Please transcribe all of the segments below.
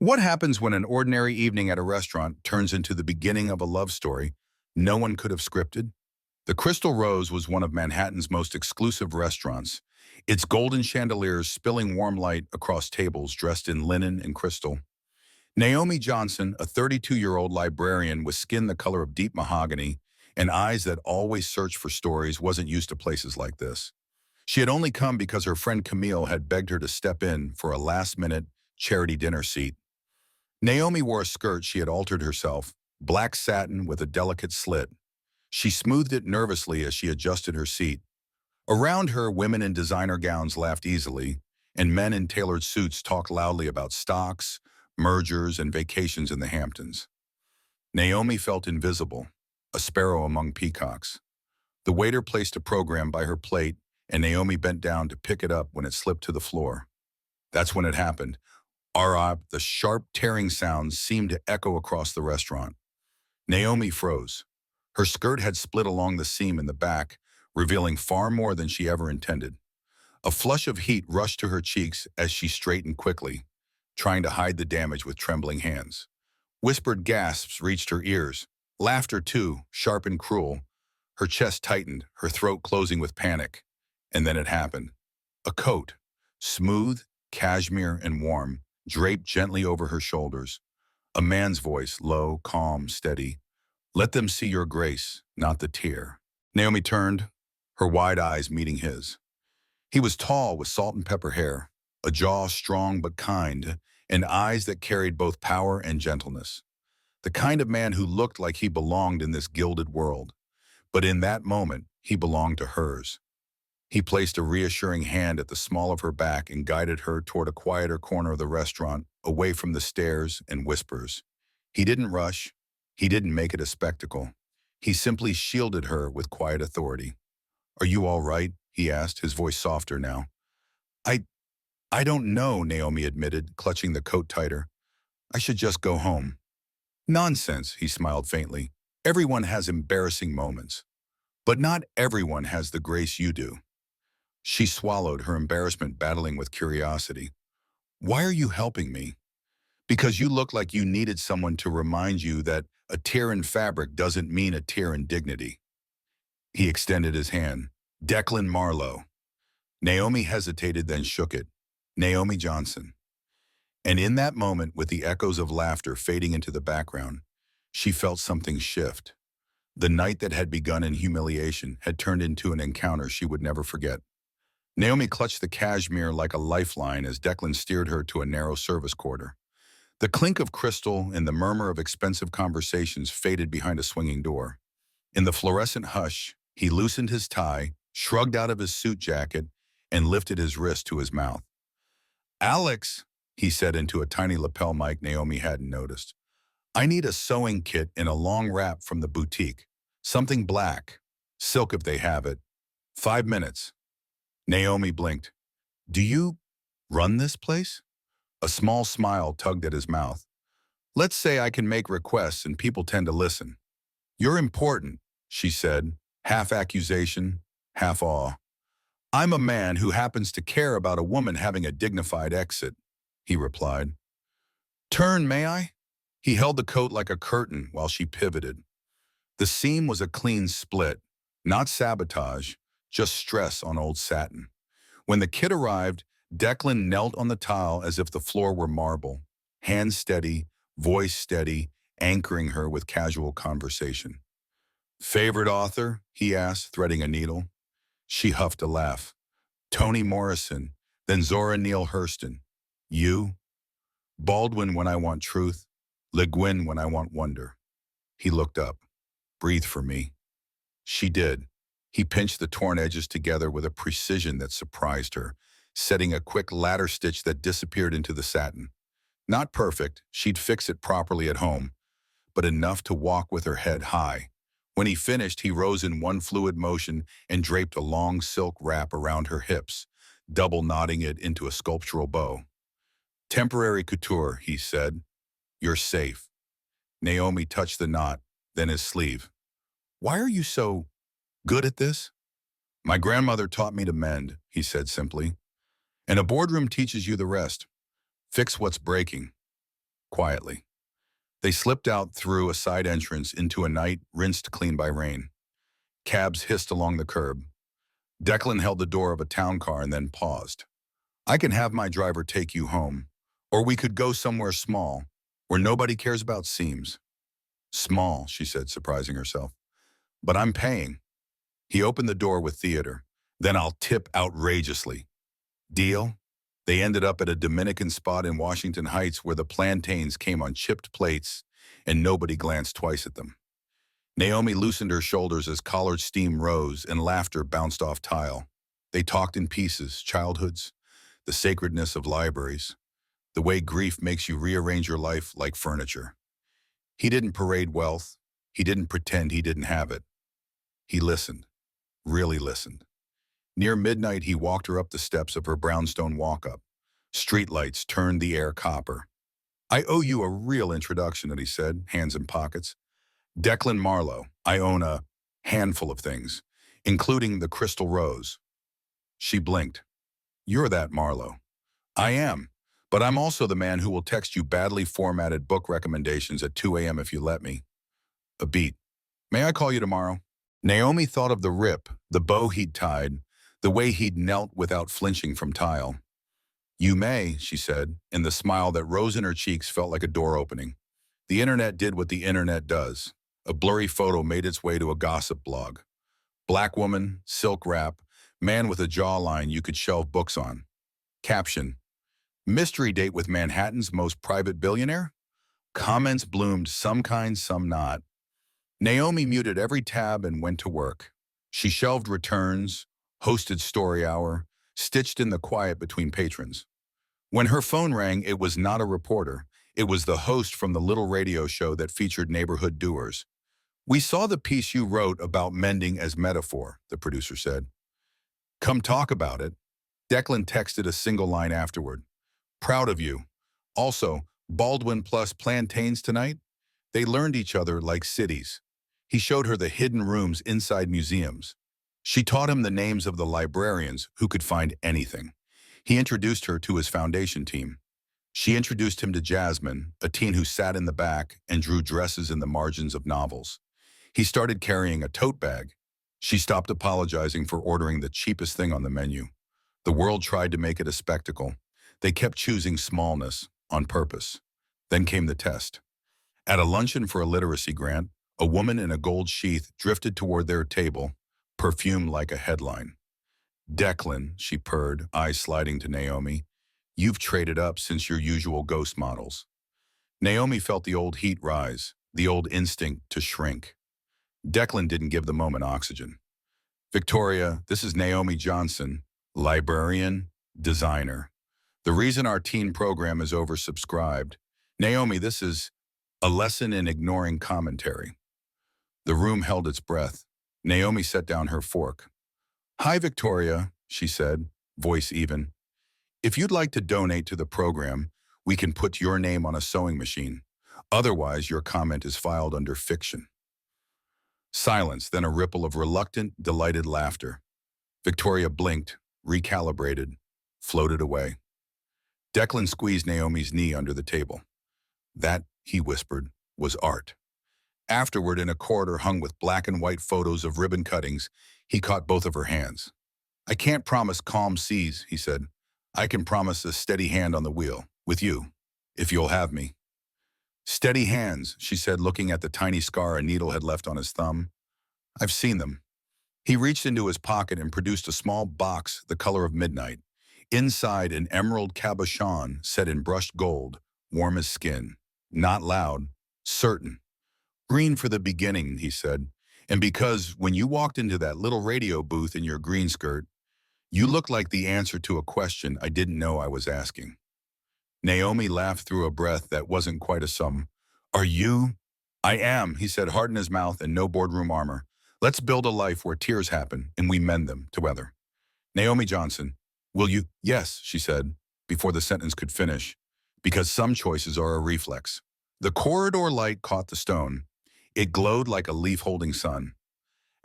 What happens when an ordinary evening at a restaurant turns into the beginning of a love story no one could have scripted? The Crystal Rose was one of Manhattan's most exclusive restaurants, its golden chandeliers spilling warm light across tables dressed in linen and crystal. Naomi Johnson, a 32-year-old librarian with skin the color of deep mahogany and eyes that always searched for stories, wasn't used to places like this. She had only come because her friend Camille had begged her to step in for a last-minute charity dinner seat. Naomi wore a skirt she had altered herself, black satin with a delicate slit. She smoothed it nervously as she adjusted her seat. Around her, women in designer gowns laughed easily, and men in tailored suits talked loudly about stocks, mergers, and vacations in the Hamptons. Naomi felt invisible, a sparrow among peacocks. The waiter placed a program by her plate, and Naomi bent down to pick it up when it slipped to the floor. That's when it happened. The sharp tearing sounds seemed to echo across the restaurant. Naomi froze. Her skirt had split along the seam in the back, revealing far more than she ever intended. A flush of heat rushed to her cheeks as she straightened quickly, trying to hide the damage with trembling hands. Whispered gasps reached her ears. Laughter, too, sharp and cruel. Her chest tightened, her throat closing with panic. And then it happened. A coat, smooth, cashmere, and warm, draped gently over her shoulders. A man's voice, low, calm, steady. "Let them see your grace, not the tear." Naomi turned, her wide eyes meeting his. He was tall with salt and pepper hair, a jaw strong but kind, and eyes that carried both power and gentleness. The kind of man who looked like he belonged in this gilded world. But in that moment, he belonged to hers. He placed a reassuring hand at the small of her back and guided her toward a quieter corner of the restaurant, away from the stares and whispers. He didn't rush. He didn't make it a spectacle. He simply shielded her with quiet authority. "Are you all right?" he asked, his voice softer now. I, I don't know," Naomi admitted, clutching the coat tighter. "I should just go home." "Nonsense," he smiled faintly. "Everyone has embarrassing moments. But not everyone has the grace you do." She swallowed, her embarrassment battling with curiosity. "Why are you helping me?" "Because you look like you needed someone to remind you that a tear in fabric doesn't mean a tear in dignity." He extended his hand. "Declan Marlowe." Naomi hesitated, then shook it. "Naomi Johnson." And in that moment, with the echoes of laughter fading into the background, she felt something shift. The night that had begun in humiliation had turned into an encounter she would never forget. Naomi clutched the cashmere like a lifeline as Declan steered her to a narrow service quarter. The clink of crystal and the murmur of expensive conversations faded behind a swinging door. In the fluorescent hush, he loosened his tie, shrugged out of his suit jacket, and lifted his wrist to his mouth. "Alex," he said into a tiny lapel mic Naomi hadn't noticed. "I need a sewing kit in a long wrap from the boutique. Something black. Silk if they have it. 5 minutes." Naomi blinked. "Do you run this place?" A small smile tugged at his mouth. "Let's say I can make requests and people tend to listen." "You're important," she said, half accusation, half awe. "I'm a man who happens to care about a woman having a dignified exit," he replied. "Turn, may I?" He held the coat like a curtain while she pivoted. The seam was a clean split, not sabotage, just stress on old satin. When the kit arrived, Declan knelt on the tile as if the floor were marble, hands steady, voice steady, anchoring her with casual conversation. "Favorite author?" he asked, threading a needle. She huffed a laugh. "Toni Morrison, then Zora Neale Hurston. You?" "Baldwin when I want truth, Le Guin when I want wonder." He looked up. "Breathe for me." She did. He pinched the torn edges together with a precision that surprised her, setting a quick ladder stitch that disappeared into the satin. Not perfect, she'd fix it properly at home, but enough to walk with her head high. When he finished, he rose in one fluid motion and draped a long silk wrap around her hips, double knotting it into a sculptural bow. "Temporary couture," he said. "You're safe." Naomi touched the knot, then his sleeve. "Why are you so good at this?" "My grandmother taught me to mend," he said simply. "And a boardroom teaches you the rest. Fix what's breaking." quietly. They slipped out through a side entrance into a night rinsed clean by rain. Cabs hissed along the curb. Declan held the door of a town car and then paused. I can have my driver take you home, or we could go somewhere small, where nobody cares about seams. Small, she said, surprising herself. But I'm paying. He opened the door with theater. Then I'll tip outrageously. Deal? They ended up at a Dominican spot in Washington Heights where the plantains came on chipped plates and nobody glanced twice at them. Naomi loosened her shoulders as collard steam rose and laughter bounced off tile. They talked in pieces, childhoods, the sacredness of libraries, the way grief makes you rearrange your life like furniture. He didn't parade wealth. He didn't pretend he didn't have it. He listened, really listened. Near midnight, he walked her up the steps of her brownstone walk-up. Streetlights turned the air copper. I owe you a real introduction, he said, hands in pockets. Declan Marlowe. I own a handful of things, including the crystal rose. She blinked. You're that Marlowe. I am, but I'm also the man who will text you badly formatted book recommendations at 2 a.m. if you let me. A beat. May I call you tomorrow? Naomi thought of the rip, the bow he'd tied, the way he'd knelt without flinching from tile. You may, she said, and the smile that rose in her cheeks felt like a door opening. The internet did what the internet does. A blurry photo made its way to a gossip blog. Black woman, silk wrap, man with a jawline you could shelve books on. Caption, mystery date with Manhattan's most private billionaire? Comments bloomed, some kind, some not. Naomi muted every tab and went to work. She shelved returns, hosted story hour, stitched in the quiet between patrons. When her phone rang, it was not a reporter. It was the host from the little radio show that featured neighborhood doers. We saw the piece you wrote about mending as metaphor, the producer said. Come talk about it. Declan texted a single line afterward. Proud of you. Also, Baldwin plus plantains tonight? They learned each other like cities. He showed her the hidden rooms inside museums. She taught him the names of the librarians who could find anything. He introduced her to his foundation team. She introduced him to Jasmine, a teen who sat in the back and drew dresses in the margins of novels. He started carrying a tote bag. She stopped apologizing for ordering the cheapest thing on the menu. The world tried to make it a spectacle. They kept choosing smallness on purpose. Then came the test. At a luncheon for a literacy grant, a woman in a gold sheath drifted toward their table, perfumed like a headline. Declan, she purred, eyes sliding to Naomi. You've traded up since your usual ghost models. Naomi felt the old heat rise, the old instinct to shrink. Declan didn't give the moment oxygen. Victoria, this is Naomi Johnson, librarian, designer. The reason our teen program is oversubscribed. Naomi, this is a lesson in ignoring commentary. The room held its breath. Naomi set down her fork. Hi, Victoria, she said, voice even. If you'd like to donate to the program, we can put your name on a sewing machine. Otherwise, your comment is filed under fiction. Silence, then a ripple of reluctant, delighted laughter. Victoria blinked, recalibrated, floated away. Declan squeezed Naomi's knee under the table. That, he whispered, was art. Afterward, in a corridor hung with black and white photos of ribbon cuttings, he caught both of her hands. I can't promise calm seas, he said. I can promise a steady hand on the wheel, with you, if you'll have me. Steady hands, she said, looking at the tiny scar a needle had left on his thumb. I've seen them. He reached into his pocket and produced a small box the color of midnight. Inside, an emerald cabochon set in brushed gold, warm as skin. Not loud, certain. Green for the beginning, he said. And because when you walked into that little radio booth in your green skirt, you looked like the answer to a question I didn't know I was asking. Naomi laughed through a breath that wasn't quite a sum. Are you? I am, he said, heart in his mouth and no boardroom armor. Let's build a life where tears happen and we mend them together. Naomi Johnson, will you? Yes, she said, before the sentence could finish, because some choices are a reflex. The corridor light caught the stone. It glowed like a leaf-holding sun.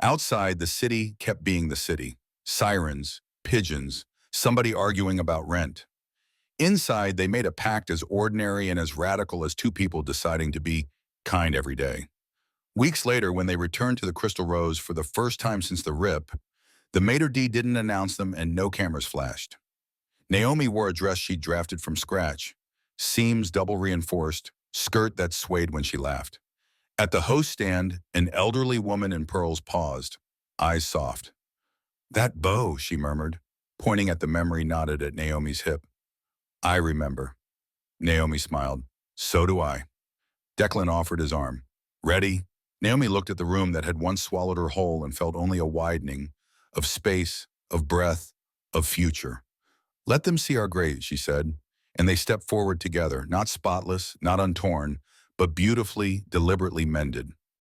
Outside, the city kept being the city. Sirens, pigeons, somebody arguing about rent. Inside, they made a pact as ordinary and as radical as two people deciding to be kind every day. Weeks later, when they returned to the Crystal Rose for the first time since the rip, the maitre d' didn't announce them and no cameras flashed. Naomi wore a dress she'd drafted from scratch, seams double reinforced, skirt that swayed when she laughed. At the host stand, an elderly woman in pearls paused, eyes soft. "That bow," she murmured, pointing at the memory knotted at Naomi's hip. "I remember." Naomi smiled. "So do I." Declan offered his arm. "Ready?" Naomi looked at the room that had once swallowed her whole and felt only a widening of space, of breath, of future. "Let them see our graves," she said, and they stepped forward together, not spotless, not untorn, but beautifully, deliberately mended.